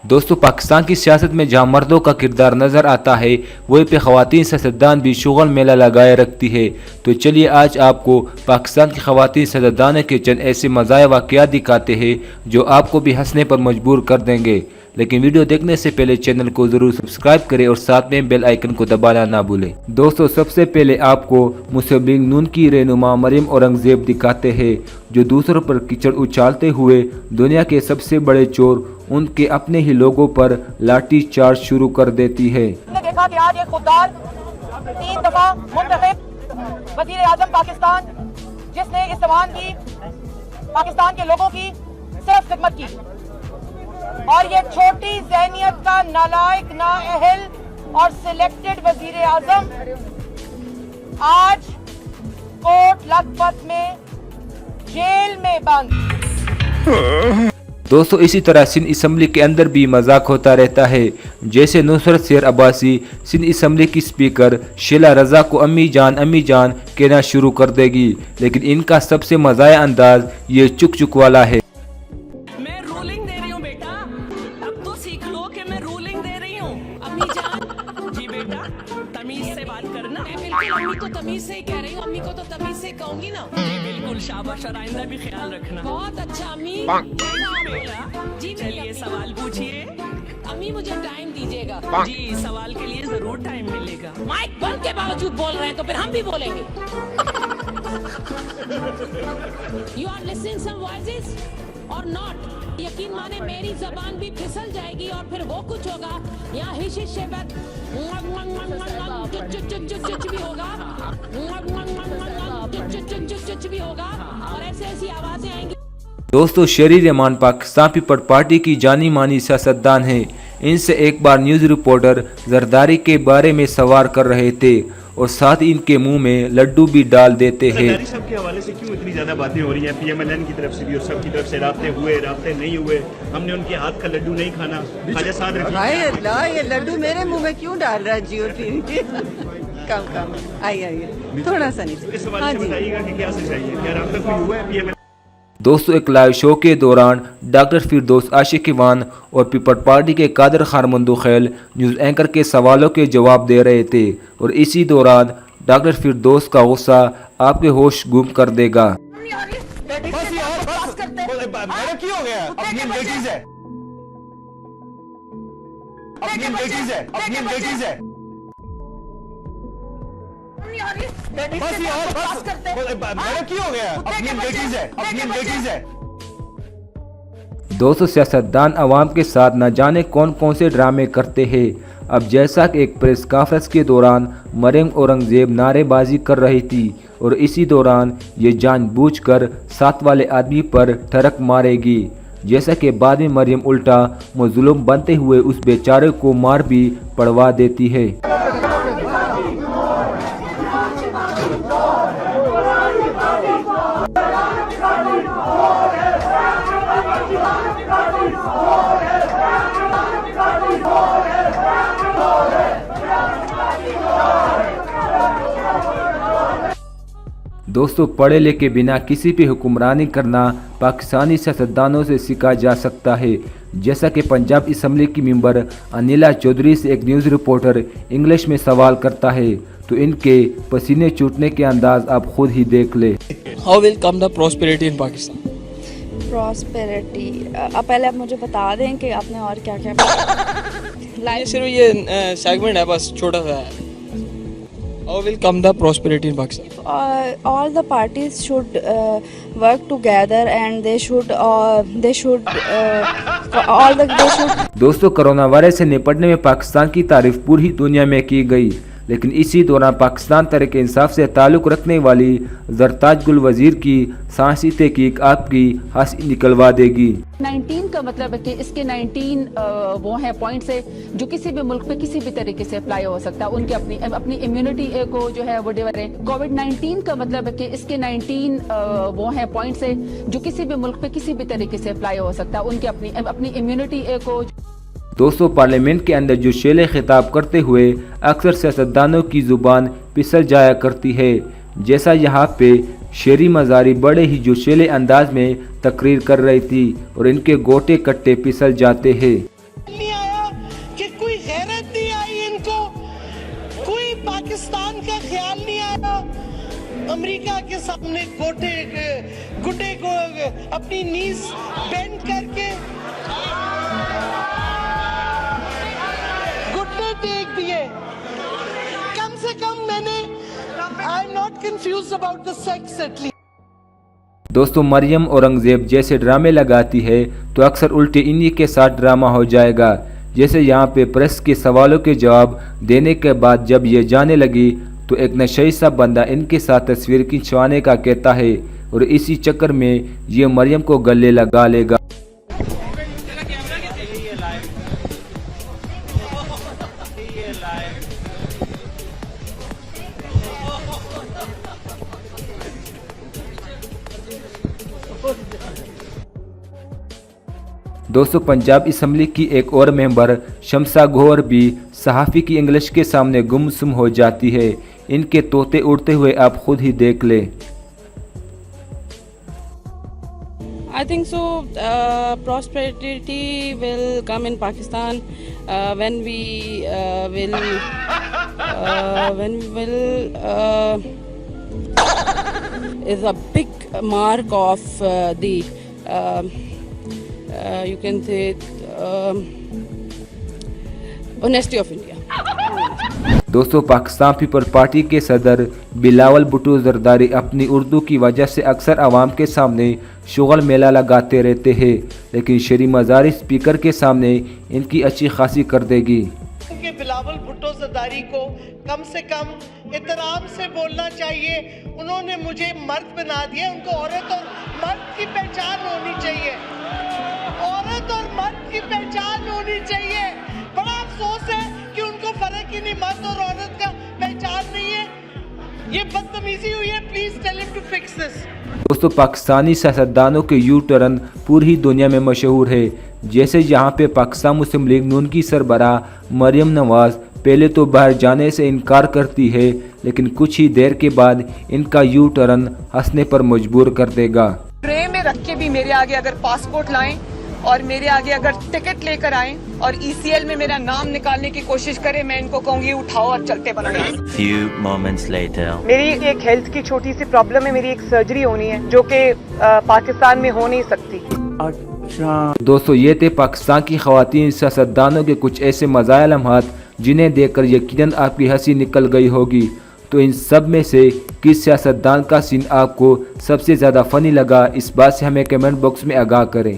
दोस्तों, पाकिस्तान की सियासत में जहां मर्दों का किरदार नज़र आता है, वहीं पे ख़वातीन सियासतदान भी शुगल मेला लगाए रखती है। तो चलिए आज आपको पाकिस्तान की ख़वातीन सियासतदानों के चंद ऐसे मज़ाया वाक़यात दिखाते हैं जो आपको भी हंसने पर मजबूर कर देंगे। लेकिन वीडियो देखने से पहले चैनल को ज़रूर सब्सक्राइब करें और साथ में बेल आइकन को दबाना ना भूलें। दोस्तों, सबसे पहले आपको मुस्लिम लीग नून की रहनुमा मरियम औरंगज़ेब दिखाते हैं, जो दूसरों पर कीचड़ उछालते हुए दुनिया के सबसे बड़े चोर उनके अपने ही लोगों पर लाठी चार्ज शुरू कर देती है। हमने देखा कि आज एक खुददार 3 दफा मुंतखब वजीर आजम पाकिस्तान, जिसने इस जमान की पाकिस्तान के लोगों की सिर्फ खिदमत की, और ये छोटी ज़हनियत का नालायक, नाअहल और सिलेक्टेड वजीर आजम आज कोट लखपत में जेल में बंद। दोस्तों, इसी तरह सिंध असम्बली के अंदर भी मजाक होता रहता है। जैसे नुसरत शेर अब्बासी सिंध असम्बली की स्पीकर शीला रजा को अम्मी जान कहना शुरू कर देगी, लेकिन इनका सबसे मजाया अंदाज ये चुक चुक वाला है। मैं रूलिंग दे रही हूँ बेटा, अब तो सीख लो कि मैं रूलिंग दे रही हूँ। अम्मी जान जी बेटा, तमीज से बात करना। मैं बिल्कुल अम्मी को तमीज से ही कह रही हूँ, अम्मी को तो तमीज से कहूंगी ना। जी बिल्कुल, शाबाश, और आइंदा भी ख्याल रखना। बहुत अच्छा अम्मी। जी चलिए सवाल पूछिए। अम्मी मुझे टाइम दीजिएगा। जी सवाल के लिए जरूर टाइम मिलेगा। माइक बंद के बावजूद बोल रहे हैं तो फिर हम भी बोलेंगे। You are listening some voices और नॉट? यकीन माने मेरी जबान भी फिसल जाएगी और फिर वो कुछ होगा, यहाँ हिश शेबत भी होगा, भी होगा, और ऐसे ऐसी आवाजें आएंगी। दोस्तों, शरीर रहमान पाकिस्तान पीपल पार्टी की जानी मानी सियासतदान है। इनसे एक बार न्यूज़ रिपोर्टर जरदारी के बारे में सवाल कर रहे थे और साथ ही इनके मुंह में लड्डू भी डाल देते हैं। जरदारी साहब के हवाले से क्यों इतनी ज्यादा बातें हो रही हैं? पीएमएलएन की तरफ से भी और सबकी तरफ से राब्ते हुए, राब्ते नहीं हुए, हमने उनके हाथ का लड्डू नहीं खाना, ख्वाजा साद अल्लाह, ये लड्डू मेरे मुंह में क्यों डाल रहा है? जियो टीवी कम आइए थोड़ा सा नीचे। इस हवाले से बताइएगा कि क्या सच्चाई है, क्या राब्ता कोई हुआ है पीएमएलएन? दोस्तों, एक लाइव शो के दौरान डॉक्टर फिरदौस आशिकीवान और पीपल पार्टी के कादर खान मंदुखैल न्यूज़ एंकर के सवालों के जवाब दे रहे थे, और इसी दौरान डॉक्टर फिरदौस का गुस्सा आपके होश गुम कर देगा। दोस्तों, सियासतदान अवाम के साथ न जाने कौन कौन से ड्रामे करते हैं। अब जैसा कि एक प्रेस कॉन्फ्रेंस के दौरान मरियम औरंगज़ेब नारेबाजी कर रही थी, और इसी दौरान ये जानबूझकर साथ वाले आदमी पर ठरक मारेगी, जैसा कि बाद में मरियम उल्टा मजलूम बनते हुए उस बेचारे को मार भी पड़वा देती है। दोस्तों, पढ़े लिखे बिना किसी पे हुक्मरानी करना पाकिस्तानी सियासतदानों से सीखा जा सकता है। जैसा कि पंजाब असम्बली की मेंबर अनिला चौधरी से एक न्यूज़ रिपोर्टर इंग्लिश में सवाल करता है, तो इनके पसीने छूटने के अंदाज आप खुद ही देख ले। How will come the prosperity in Pakistan? Prosperity, अब पहले आप मुझे बता दें कि आपने और क्या क्या लाइव सिर्फ ये सेगमेंट है, बस छोटा सा है। How will come the prosperity in Pakistan? All the parties should work together and they should दोस्तों, कोरोना वायरस से निपटने में पाकिस्तान की तारीफ पूरी दुनिया में की गई, लेकिन इसी दौरान पाकिस्तान तहरीक इंसाफ से ताल्लुक़ रखने वाली जरताज गुल वजीर की सांसी तहकीक आपकी हंसी निकलवा देगी। 19 का मतलब है कि इसके 19 वो हैं पॉइंट्स है जो किसी भी मुल्क पे किसी भी तरीके से अप्लाई हो सकता है। उनके अपनी इम्यूनिटी को जो है वो डिवर है। कोविड-19 का मतलब है कि इसके 19 वो हैं पॉइंट्स है जो किसी भी मुल्क पे किसी भी तरीके से अप्लाई हो सकता है। उनके अपनी इम्यूनिटी को दोस्तों, पार्लियामेंट के अंदर जो शेले खिताब करते हुए अक्सर सियासतदानों की ज़ुबान फिसल जाया करती है, जैसा यहाँ पे शेरी मज़ारी बड़े ही जोशीले अंदाज में तकरीर कर रही थी और इनके गोटे कट्टे फिसल जाते हैं। पाकिस्तान का ख्याल नहीं आया अमेरिका के सामने गुड्डे को अपनी नीज बेंड करके घुटने टेक दिए. कम से कम मैंने I am not confused about the sex at least. दोस्तों, मरियम औरंगजेब जैसे ड्रामे लगाती है तो अक्सर उल्टे इन्हीं के साथ ड्रामा हो जाएगा. जैसे यहाँ पे प्रेस के सवालों के जवाब देने के बाद जब ये जाने लगी तो एक नशई सा बंदा इनके साथ तस्वीर खिंचवाने का कहता है और इसी चक्कर में ये मरियम को गले लगा लेगा. दोस्तों, पंजाब असम्बली की एक और मेंबर शमसा गौहर भी सहाफ़ी की इंग्लिश के सामने गुमसुम हो जाती है. इनके तोते उड़ते हुए आप खुद ही देख लें. I think so. Prosperity will come in Pakistan when we is a big mark of the you can say honesty of India. दोस्तों, पाकिस्तान पीपल पार्टी के सदर बिलावल भुट्टो जरदारी अपनी उर्दू की वजह से अक्सर आवाम के सामने शुगल मेला लगाते रहते हैं, लेकिन शरी मज़ारी स्पीकर के सामने इनकी अच्छी खासी कर देगी. बिलावल भुट्टो जरदारी को कम से कम एहतराम से बोलना चाहिए. उन्होंने मुझे मर्द बना दिया. उनको औरत और मर्द की पहचान होनी चाहिए. औरत और मर्द की पहचान होनी चाहिए. बड़ा अफसोस है कि उनको फर्क ही नहीं, मर्द और औरत का पहचान नहीं है. ये बदतमीजी हुई है. Please tell him to fix this. दोस्तों, पाकिस्तानी सियासतदानों के यू टर्न पूरी दुनिया में मशहूर है. जैसे यहाँ पे पाकिस्तान मुस्लिम लीग नून की सरबराह मरियम नवाज पहले तो बाहर जाने से इनकार करती है, लेकिन कुछ ही देर के बाद इनका यू टर्न हंसने पर मजबूर कर देगा. ट्रे में रख के भी मेरे आगे अगर पासपोर्ट लाएं और मेरे आगे अगर टिकट लेकर आएं और ECL में मेरा नाम निकालने की कोशिश करें, मैं इनको कहूंगी उठाओ और चलते बनो. Few moments later. मेरी एक हेल्थ की छोटी सी प्रॉब्लम है. मेरी एक सर्जरी होनी है जो कि पाकिस्तान में हो नहीं सकती. दोस्तों, ये थे पाकिस्तान की ख़वातीन सियासतदानों के कुछ ऐसे मज़ाया लम्हात जिन्हें देखकर यकीनन आपकी हंसी निकल गई होगी. तो इन सब में से किस सियासतदान का सीन आपको सबसे ज़्यादा फ़नी लगा, इस बात से हमें कमेंट बॉक्स में आगाह करें.